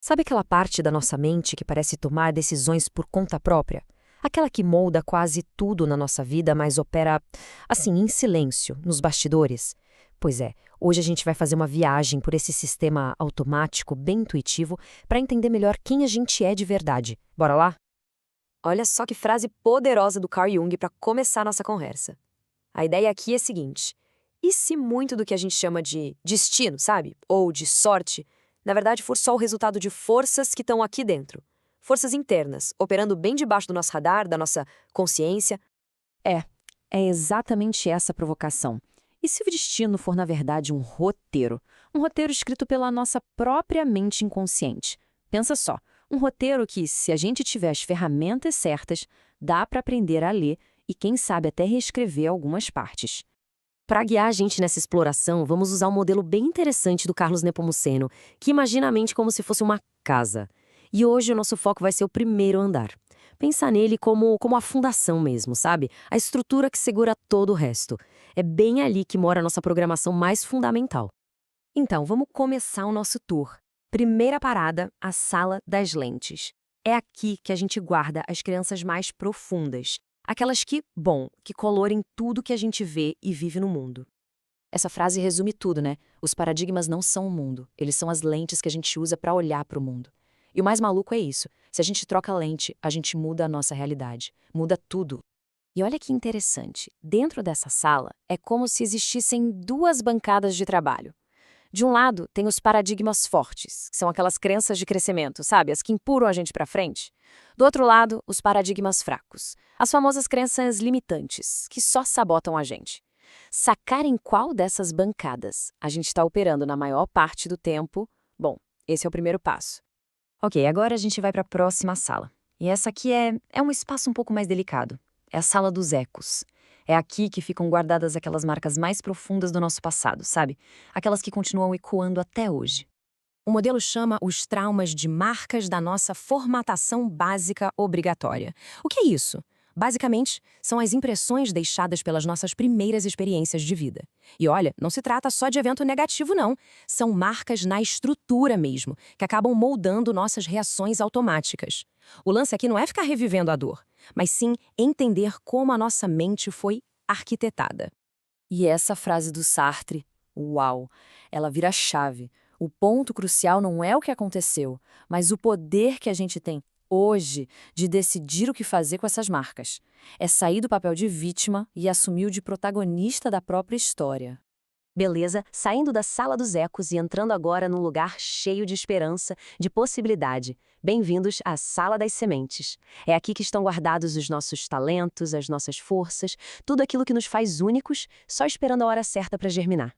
Sabe aquela parte da nossa mente que parece tomar decisões por conta própria? Aquela que molda quase tudo na nossa vida, mas opera, assim, em silêncio, nos bastidores? Pois é, hoje a gente vai fazer uma viagem por esse sistema automático, bem intuitivo, para entender melhor quem a gente é de verdade. Bora lá? Olha só que frase poderosa do Carl Jung para começar nossa conversa. A ideia aqui é a seguinte: e se muito do que a gente chama de destino, sabe? Ou de sorte, na verdade for só o resultado de forças que estão aqui dentro? Forças internas, operando bem debaixo do nosso radar, da nossa consciência. É, é exatamente essa a provocação. E se o destino for, na verdade, um roteiro? Um roteiro escrito pela nossa própria mente inconsciente. Pensa só, um roteiro que, se a gente tiver as ferramentas certas, dá para aprender a ler e, quem sabe, até reescrever algumas partes. Para guiar a gente nessa exploração, vamos usar um modelo bem interessante do Carlos Nepomuceno, que imagina a mente como se fosse uma casa. E hoje o nosso foco vai ser o primeiro andar. Pensar nele como a fundação mesmo, sabe? A estrutura que segura todo o resto. É bem ali que mora a nossa programação mais fundamental. Então, vamos começar o nosso tour. Primeira parada, a sala das lentes. É aqui que a gente guarda as crenças mais profundas. Aquelas que colorem tudo que a gente vê e vive no mundo. Essa frase resume tudo, né? Os paradigmas não são o mundo, eles são as lentes que a gente usa para olhar para o mundo. E o mais maluco é isso: se a gente troca a lente, a gente muda a nossa realidade, muda tudo. E olha que interessante, dentro dessa sala é como se existissem duas bancadas de trabalho. De um lado, tem os paradigmas fortes, que são aquelas crenças de crescimento, sabe? As que empurram a gente para frente. Do outro lado, os paradigmas fracos, as famosas crenças limitantes, que só sabotam a gente. Sacar em qual dessas bancadas a gente está operando na maior parte do tempo, bom, esse é o primeiro passo. Ok, agora a gente vai para a próxima sala. E essa aqui é um espaço um pouco mais delicado. É a sala dos ecos. É aqui que ficam guardadas aquelas marcas mais profundas do nosso passado, sabe? Aquelas que continuam ecoando até hoje. O modelo chama os traumas de marcas da nossa formatação básica obrigatória. O que é isso? Basicamente, são as impressões deixadas pelas nossas primeiras experiências de vida. E olha, não se trata só de evento negativo, não. São marcas na estrutura mesmo, que acabam moldando nossas reações automáticas. O lance aqui não é ficar revivendo a dor, mas sim entender como a nossa mente foi arquitetada. E essa frase do Sartre, uau, ela vira chave. O ponto crucial não é o que aconteceu, mas o poder que a gente tem hoje de decidir o que fazer com essas marcas. É sair do papel de vítima e assumir o de protagonista da própria história. Beleza, saindo da sala dos ecos e entrando agora num lugar cheio de esperança, de possibilidade. Bem-vindos à Sala das Sementes. É aqui que estão guardados os nossos talentos, as nossas forças, tudo aquilo que nos faz únicos, só esperando a hora certa para germinar.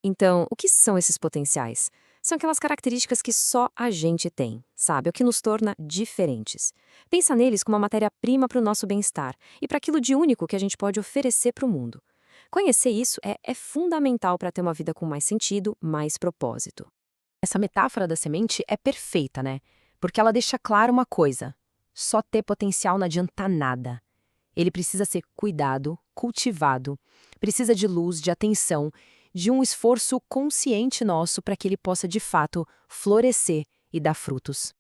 Então, o que são esses potenciais? São aquelas características que só a gente tem, sabe? O que nos torna diferentes. Pensa neles como uma matéria-prima para o nosso bem-estar e para aquilo de único que a gente pode oferecer para o mundo. Conhecer isso é fundamental para ter uma vida com mais sentido, mais propósito. Essa metáfora da semente é perfeita, né? Porque ela deixa claro uma coisa: só ter potencial não adianta nada. Ele precisa ser cuidado, cultivado, precisa de luz, de atenção, de um esforço consciente nosso para que ele possa, de fato, florescer e dar frutos.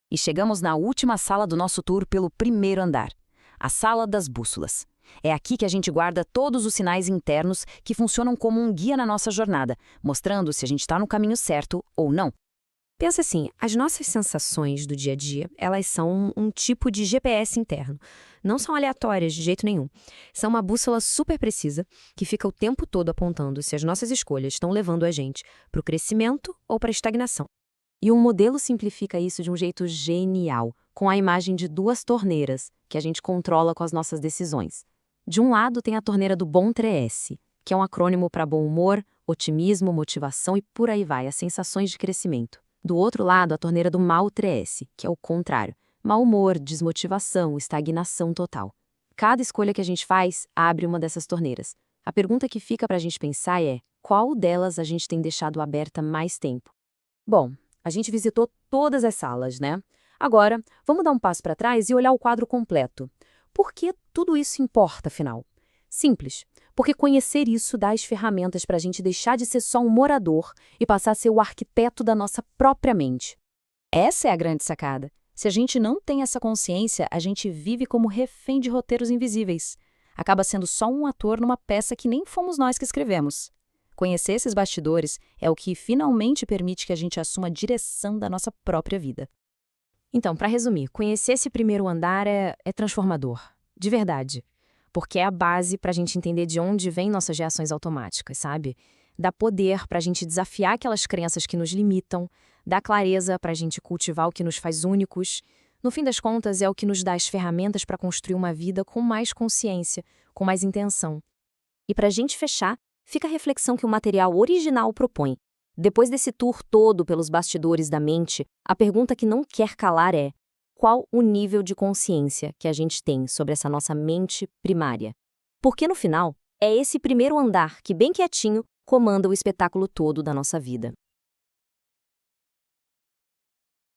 E chegamos na última sala do nosso tour pelo primeiro andar, a Sala das Bússolas. É aqui que a gente guarda todos os sinais internos que funcionam como um guia na nossa jornada, mostrando se a gente está no caminho certo ou não. Pensa assim, as nossas sensações do dia a dia, elas são um tipo de GPS interno. Não são aleatórias de jeito nenhum. São uma bússola super precisa que fica o tempo todo apontando se as nossas escolhas estão levando a gente para o crescimento ou para a estagnação. E um modelo simplifica isso de um jeito genial, com a imagem de duas torneiras que a gente controla com as nossas decisões. De um lado tem a torneira do Bom 3S, que é um acrônimo para bom humor, otimismo, motivação e por aí vai, as sensações de crescimento. Do outro lado, a torneira do Mal 3S, que é o contrário, mau humor, desmotivação, estagnação total. Cada escolha que a gente faz abre uma dessas torneiras. A pergunta que fica para a gente pensar é: qual delas a gente tem deixado aberta mais tempo? Bom, a gente visitou todas as salas, né? Agora, vamos dar um passo para trás e olhar o quadro completo. Por que tudo isso importa, afinal? Simples, porque conhecer isso dá as ferramentas para a gente deixar de ser só um morador e passar a ser o arquiteto da nossa própria mente. Essa é a grande sacada. Se a gente não tem essa consciência, a gente vive como refém de roteiros invisíveis. Acaba sendo só um ator numa peça que nem fomos nós que escrevemos. Conhecer esses bastidores é o que finalmente permite que a gente assuma a direção da nossa própria vida. Então, para resumir, conhecer esse primeiro andar é transformador, de verdade. Porque é a base para a gente entender de onde vêm nossas reações automáticas, sabe? Dá poder para a gente desafiar aquelas crenças que nos limitam, dá clareza para a gente cultivar o que nos faz únicos. No fim das contas, é o que nos dá as ferramentas para construir uma vida com mais consciência, com mais intenção. E para a gente fechar, fica a reflexão que o material original propõe. Depois desse tour todo pelos bastidores da mente, a pergunta que não quer calar é: qual o nível de consciência que a gente tem sobre essa nossa mente primária? Porque no final, é esse primeiro andar que, bem quietinho, comanda o espetáculo todo da nossa vida.